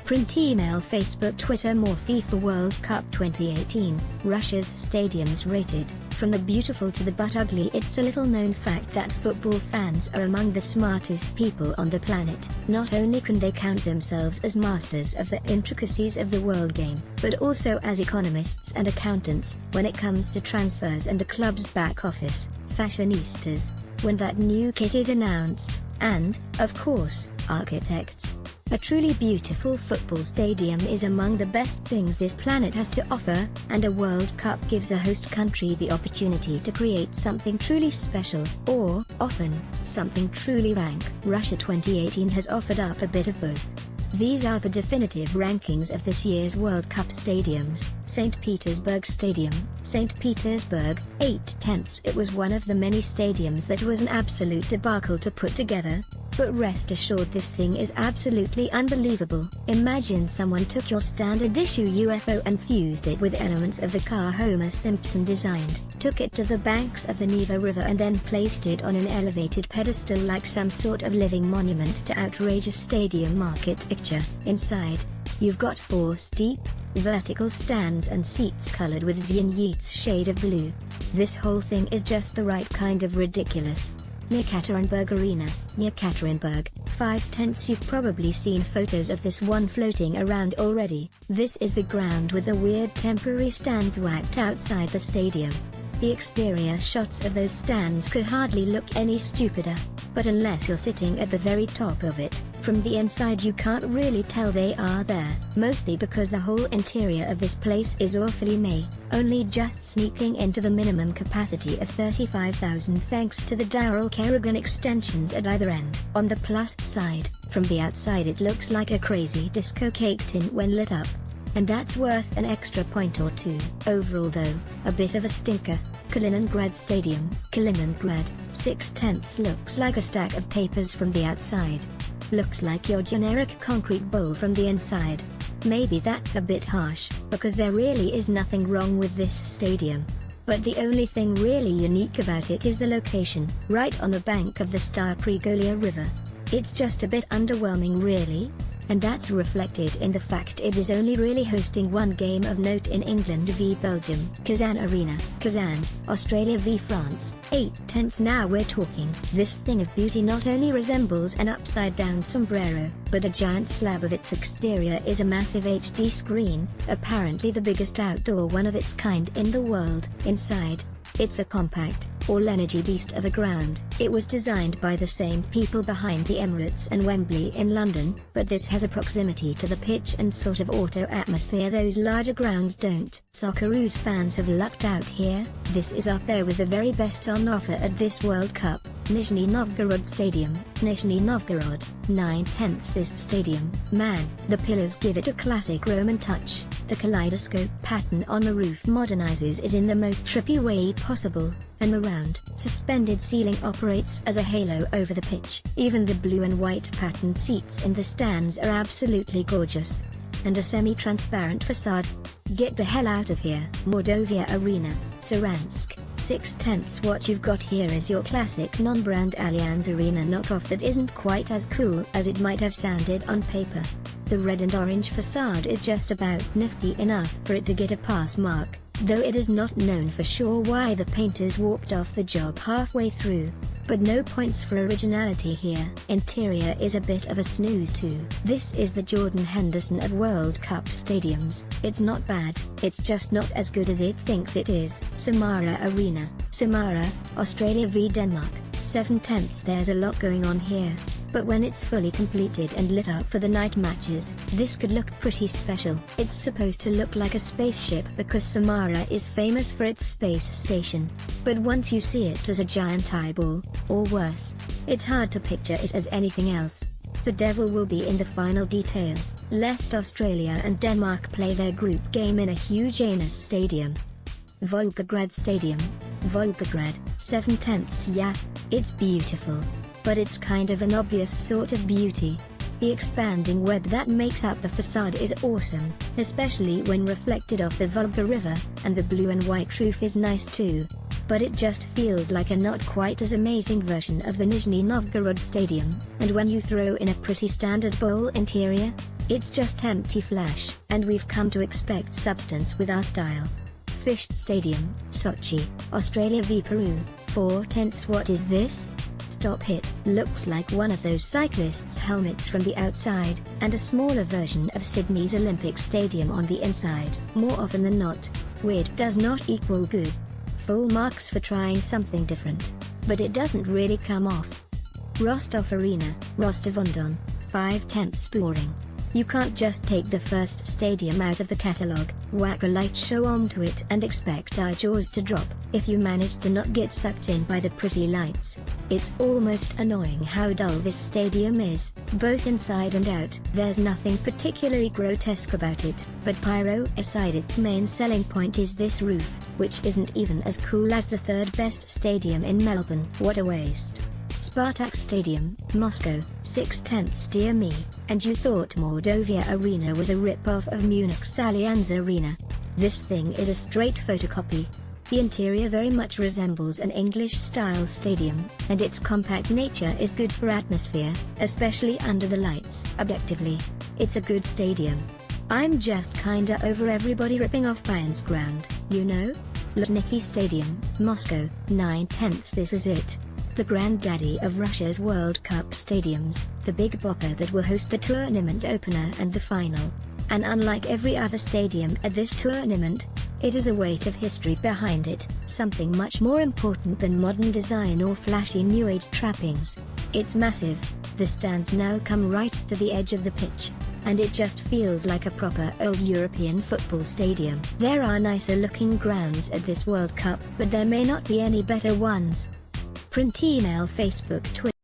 Print, email, Facebook, Twitter. More FIFA World Cup 2018, Russia's stadiums rated. From the beautiful to the but ugly. It's a little known fact that football fans are among the smartest people on the planet. Not only can they count themselves as masters of the intricacies of the world game, but also as economists and accountants, when it comes to transfers and a club's back office, fashionistas, when that new kit is announced, and, of course, architects. A truly beautiful football stadium is among the best things this planet has to offer, and a World Cup gives a host country the opportunity to create something truly special, or, often, something truly rank. Russia 2018 has offered up a bit of both. These are the definitive rankings of this year's World Cup stadiums. St. Petersburg Stadium, St. Petersburg, 8/10. It was one of the many stadiums that was an absolute debacle to put together. But rest assured, this thing is absolutely unbelievable. Imagine someone took your standard issue UFO and fused it with elements of the car Homer Simpson designed, took it to the banks of the Neva River and then placed it on an elevated pedestal like some sort of living monument to outrageous stadium architecture. Inside, you've got 4 steep, vertical stands and seats colored with Xian Yeat's shade of blue. This whole thing is just the right kind of ridiculous. Yekaterinburg Arena, Yekaterinburg, 5/10. You've probably seen photos of this one floating around already. This is the ground with the weird temporary stands whacked outside the stadium. The exterior shots of those stands could hardly look any stupider, but unless you're sitting at the very top of it, from the inside you can't really tell they are there, mostly because the whole interior of this place is awfully meh, only just sneaking into the minimum capacity of 35,000 thanks to the Darrell Kerrigan extensions at either end. On the plus side, from the outside it looks like a crazy disco cake tin when lit up. And that's worth an extra point or two. Overall though, a bit of a stinker. Kaliningrad Stadium, Kaliningrad, 6/10. Looks like a stack of papers from the outside. Looks like your generic concrete bowl from the inside. Maybe that's a bit harsh, because there really is nothing wrong with this stadium. But the only thing really unique about it is the location, right on the bank of the Star-Pregolia River. It's just a bit underwhelming really. And that's reflected in the fact it is only really hosting one game of note in England v Belgium. Kazan Arena, Kazan, Australia v France, 8/10. Now we're talking. This thing of beauty not only resembles an upside-down sombrero, but a giant slab of its exterior is a massive HD screen, apparently the biggest outdoor one of its kind in the world. Inside, it's a compact, all-energy beast of a ground. It was designed by the same people behind the Emirates and Wembley in London, but this has a proximity to the pitch and sort of auto atmosphere those larger grounds don't. Socceroos fans have lucked out here. This is up there with the very best on offer at this World Cup. Nizhny Novgorod Stadium, Nizhny Novgorod, 9/10. This stadium, man, the pillars give it a classic Roman touch. The kaleidoscope pattern on the roof modernizes it in the most trippy way possible, and the round, suspended ceiling operates as a halo over the pitch. Even the blue and white patterned seats in the stands are absolutely gorgeous. And a semi-transparent facade. Get the hell out of here. Mordovia Arena, Saransk, 6/10. What you've got here is your classic non-brand Allianz Arena knockoff that isn't quite as cool as it might have sounded on paper. The red and orange facade is just about nifty enough for it to get a pass mark, though it is not known for sure why the painters walked off the job halfway through. But no points for originality here. Interior is a bit of a snooze too. This is the Jordan Henderson of World Cup stadiums. It's not bad, it's just not as good as it thinks it is. Samara Arena, Samara, Australia v Denmark, 7/10. There's a lot going on here. But when it's fully completed and lit up for the night matches, this could look pretty special. It's supposed to look like a spaceship because Samara is famous for its space station. But once you see it as a giant eyeball, or worse, it's hard to picture it as anything else. The devil will be in the final detail, lest Australia and Denmark play their group game in a huge anus stadium. Volgograd Stadium, Volgograd, 7/10. Yeah, it's beautiful. But it's kind of an obvious sort of beauty. The expanding web that makes up the facade is awesome, especially when reflected off the Volga River, and the blue and white roof is nice too. but it just feels like a not quite as amazing version of the Nizhny Novgorod Stadium, and when you throw in a pretty standard bowl interior, it's just empty flesh. And we've come to expect substance with our style. Fished Stadium, Sochi, Australia v Peru, 4/10. What is this? Stop it. Looks like one of those cyclists' helmets from the outside, and a smaller version of Sydney's Olympic Stadium on the inside. More often than not, weird does not equal good. Full marks for trying something different, but it doesn't really come off. Rostov Arena, Rostov-on-Don, 5/10. Boring. You can't just take the first stadium out of the catalogue, whack a light show onto it and expect our jaws to drop if you manage to not get sucked in by the pretty lights. It's almost annoying how dull this stadium is, both inside and out. There's nothing particularly grotesque about it, but pyro aside, its main selling point is this roof, which isn't even as cool as the third best stadium in Melbourne. What a waste. Spartak Stadium, Moscow, 6/10. Dear me, and you thought Mordovia Arena was a rip-off of Munich's Allianz Arena. This thing is a straight photocopy. The interior very much resembles an English-style stadium, and its compact nature is good for atmosphere, especially under the lights. Objectively, it's a good stadium. I'm just kinda over everybody ripping off Bayern's ground, you know? Luzhniki Stadium, Moscow, 9/10. This is it. The granddaddy of Russia's World Cup stadiums, the big bopper that will host the tournament opener and the final. And unlike every other stadium at this tournament, it has a weight of history behind it, something much more important than modern design or flashy new age trappings. It's massive. The stands now come right to the edge of the pitch, and it just feels like a proper old European football stadium. There are nicer looking grounds at this World Cup, but there may not be any better ones. Print email Facebook Twitter